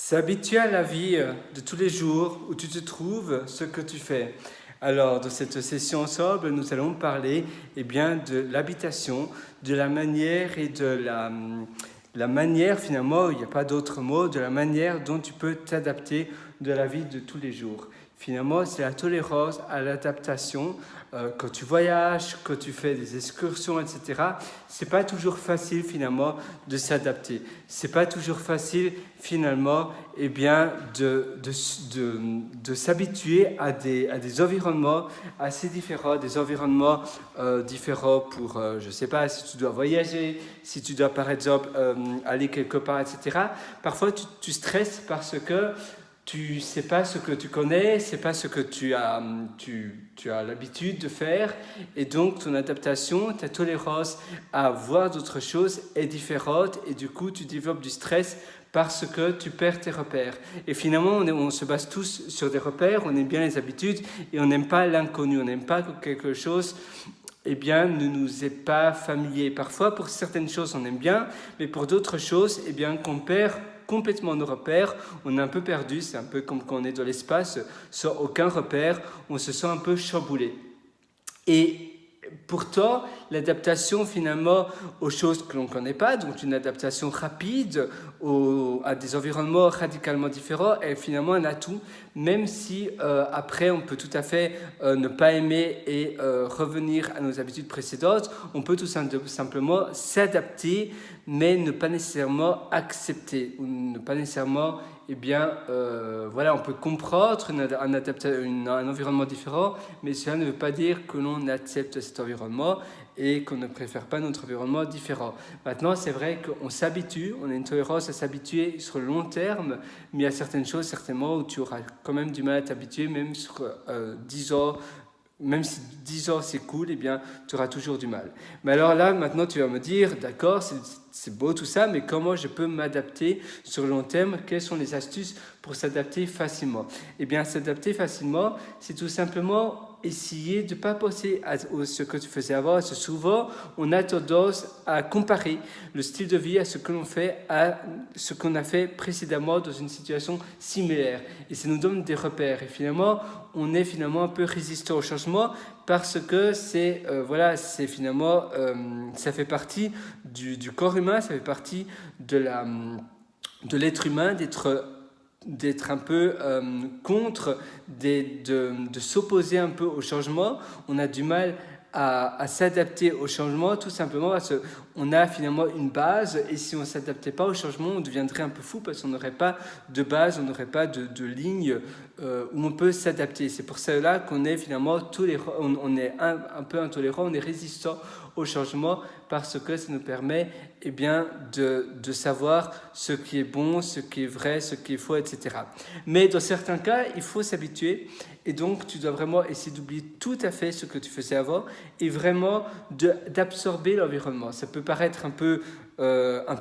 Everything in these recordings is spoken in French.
S'habituer à la vie de tous les jours où tu te trouves, ce que tu fais. Alors, dans cette session ensemble, nous allons parler de l'habitation, de la manière et de la manière, finalement, il n'y a pas d'autre mot, de la manière dont tu peux t'adapter de la vie de tous les jours. Finalement, c'est la tolérance à l'adaptation. Quand tu voyages, quand tu fais des excursions, etc., c'est pas toujours facile finalement de s'adapter. C'est pas toujours facile finalement de s'habituer à des environnements assez différents, des environnements différents pour, je sais pas, si tu dois voyager, si tu dois par exemple aller quelque part, etc. Parfois tu stresses parce que tu sais pas ce que tu connais, c'est pas ce que tu as l'habitude de faire, et donc ton adaptation, ta tolérance à voir d'autres choses est différente, et du coup tu développes du stress parce que tu perds tes repères. Et finalement, on se base tous sur des repères, on aime bien les habitudes, et on n'aime pas l'inconnu, on n'aime pas que quelque chose ne nous est pas familier. Parfois, pour certaines choses, on aime bien, mais pour d'autres choses, qu'on perd complètement nos repères, on est un peu perdu, c'est un peu comme quand on est dans l'espace, sans aucun repère, on se sent un peu chamboulé. Et pourtant, l'adaptation finalement aux choses que l'on ne connaît pas, donc une adaptation rapide à des environnements radicalement différents, est finalement un atout, même si après on peut tout à fait ne pas aimer et revenir à nos habitudes précédentes. On peut tout simplement s'adapter, mais ne pas nécessairement accepter, ou ne pas nécessairement on peut comprendre un environnement différent, mais cela ne veut pas dire que l'on accepte cet environnement et qu'on ne préfère pas notre environnement différent. Maintenant, c'est vrai qu'on s'habitue, on a une tolérance à s'habituer sur le long terme, mais il y a certaines choses, certainement, où tu auras quand même du mal à t'habituer, même sur 10 ans. Même si 10 ans c'est cool, tu auras toujours du mal. Mais alors là, maintenant, tu vas me dire, d'accord, c'est beau tout ça, mais comment je peux m'adapter sur le long terme? Quelles sont les astuces pour s'adapter facilement? S'adapter facilement, c'est tout simplement essayer de ne pas penser à ce que tu faisais avant. Parce que souvent, on a tendance à comparer le style de vie à ce que l'on fait à ce qu'on a fait précédemment dans une situation similaire. Et ça nous donne des repères. Et finalement, on est finalement un peu résistant au changement parce que ça fait partie du corps humain, ça fait partie de l'être humain d'être un peu contre, de s'opposer un peu au changement. On a du mal à s'adapter au changement, tout simplement parce qu'on a finalement une base, et si on ne s'adaptait pas au changement, on deviendrait un peu fou parce qu'on n'aurait pas de base, on n'aurait pas de ligne où on peut s'adapter. C'est pour cela qu'on est finalement tolérant, on est un peu intolérant, on est résistant au changement parce que ça nous permet de savoir ce qui est bon, ce qui est vrai, ce qui est faux, etc. Mais dans certains cas, il faut s'habituer, et donc tu dois vraiment essayer d'oublier tout à fait ce que tu faisais avant et vraiment d'absorber l'environnement. Ça peut paraître un peu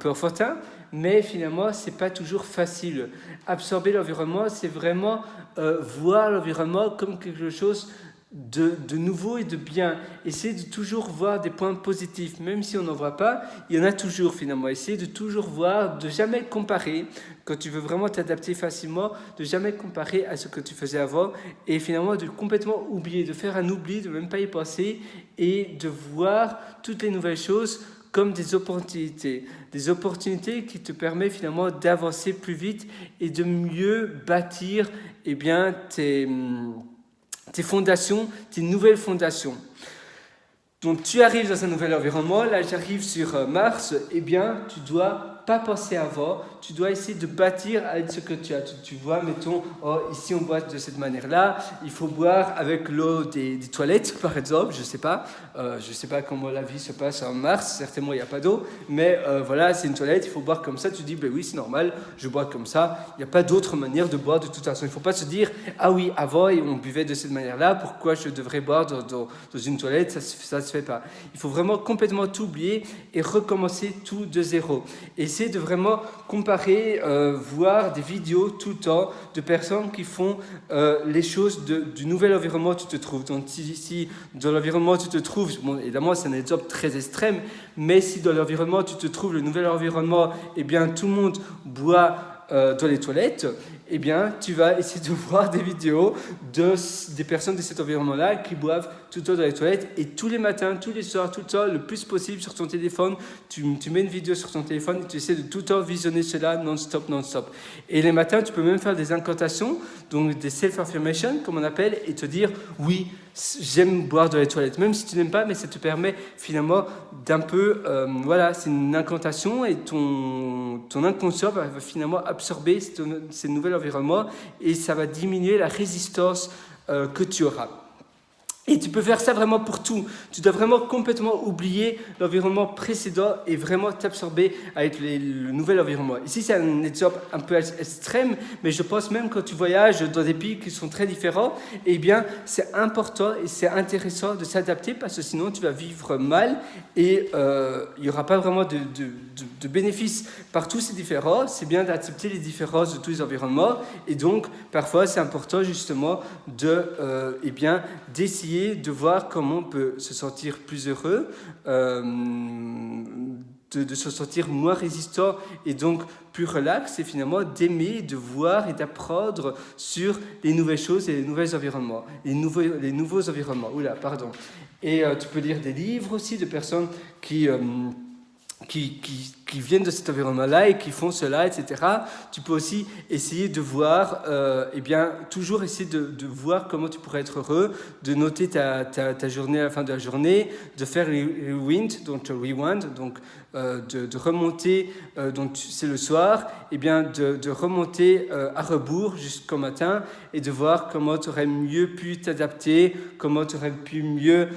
enfantin, mais finalement, c'est pas toujours facile. Absorber l'environnement, c'est vraiment voir l'environnement comme quelque chose de nouveau et de bien. Essayer de toujours voir des points positifs, même si on n'en voit pas, il y en a toujours finalement. Essayer de toujours voir, de jamais comparer, quand tu veux vraiment t'adapter facilement, de jamais comparer à ce que tu faisais avant, et finalement de complètement oublier, de faire un oubli, de même pas y penser, et de voir toutes les nouvelles choses comme des opportunités qui te permettent finalement d'avancer plus vite et de mieux bâtir tes fondations, tes nouvelles fondations. Donc tu arrives dans un nouvel environnement, là j'arrive sur Mars, tu dois pas penser avant, tu dois essayer de bâtir avec ce que tu as. Tu vois, mettons, ici on boit de cette manière-là, il faut boire avec l'eau des toilettes, par exemple, je sais pas comment la vie se passe en Mars, certainement il n'y a pas d'eau, mais c'est une toilette, il faut boire comme ça, tu dis, oui, c'est normal, je bois comme ça, il n'y a pas d'autre manière de boire de toute façon. Il ne faut pas se dire, ah oui, avant on buvait de cette manière-là, pourquoi je devrais boire dans une toilette, ça se fait pas. Il faut vraiment complètement tout oublier et recommencer tout de zéro. Essayer de vraiment comparer, voir des vidéos tout le temps de personnes qui font les choses du nouvel environnement où tu te trouves. Donc si dans l'environnement où tu te trouves, bon, évidemment c'est un exemple très extrême, mais si dans l'environnement où tu te trouves, le nouvel environnement, tout le monde boit dans les toilettes, eh bien, tu vas essayer de voir des vidéos des personnes de cet environnement-là qui boivent tout le temps dans les toilettes. Et tous les matins, tous les soirs, tout le temps, le plus possible sur ton téléphone, tu mets une vidéo sur ton téléphone et tu essaies de tout le temps visionner cela non-stop, non-stop. Et les matins, tu peux même faire des incantations, donc des self-affirmation, comme on appelle, et te dire, oui, j'aime boire dans les toilettes, même si tu n'aimes pas, mais ça te permet finalement d'un peu, voilà, c'est une incantation et ton inconscient va finalement absorber ces nouveaux environnements et ça va diminuer la résistance que tu auras. Et tu peux faire ça vraiment pour tout. Tu dois vraiment complètement oublier l'environnement précédent et vraiment t'absorber avec le nouvel environnement. Ici, c'est un exemple un peu extrême, mais je pense même quand tu voyages dans des pays qui sont très différents, eh bien, c'est important et c'est intéressant de s'adapter parce que sinon, tu vas vivre mal et il n'y aura pas vraiment de bénéfices par tous ces différences. C'est bien d'accepter les différences de tous les environnements et donc, parfois, c'est important justement d'essayer de voir comment on peut se sentir plus heureux, de se sentir moins résistant et donc plus relax et finalement d'aimer, de voir et d'apprendre sur les nouvelles choses et les nouveaux environnements, les nouveaux environnements. Et tu peux lire des livres aussi de personnes qui viennent de cet environnement-là et qui font cela, etc. Tu peux aussi essayer de voir, toujours essayer de voir comment tu pourrais être heureux, de noter ta journée à la fin de la journée, de faire rewind, donc de remonter, donc c'est le soir, de remonter à rebours jusqu'au matin et de voir comment tu aurais mieux pu t'adapter, comment tu aurais pu mieux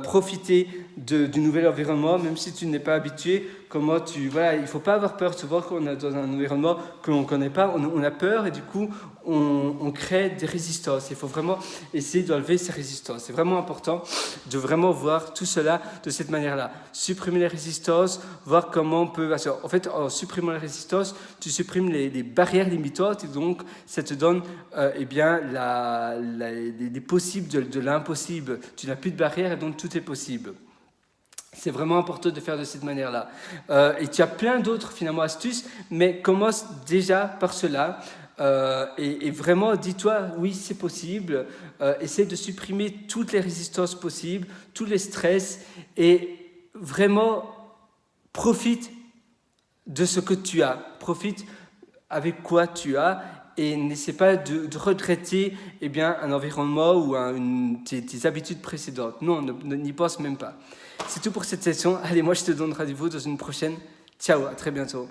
profiter du nouvel environnement, même si tu n'es pas habitué, il ne faut pas avoir peur. Souvent, quand on est dans un environnement que l'on ne connaît pas, on a peur et du coup, on crée des résistances. Il faut vraiment essayer d'enlever ces résistances. C'est vraiment important de vraiment voir tout cela de cette manière-là. Supprimer les résistances, voir comment on peut... En fait, en supprimant les résistances, tu supprimes les barrières limitantes et donc, ça te donne les possibles de l'impossible. Tu n'as plus de barrières et donc tout est possible. C'est vraiment important de faire de cette manière-là. Et tu as plein d'autres, finalement, astuces, mais commence déjà par cela. Et vraiment, dis-toi, oui, c'est possible. Essaie de supprimer toutes les résistances possibles, tous les stress, et vraiment, profite de ce que tu as. Profite avec quoi tu as. Et n'essaie pas de regretter un environnement ou tes habitudes précédentes. Non, n'y pense même pas. C'est tout pour cette session. Allez, moi je te donne rendez-vous dans une prochaine. Ciao, à très bientôt.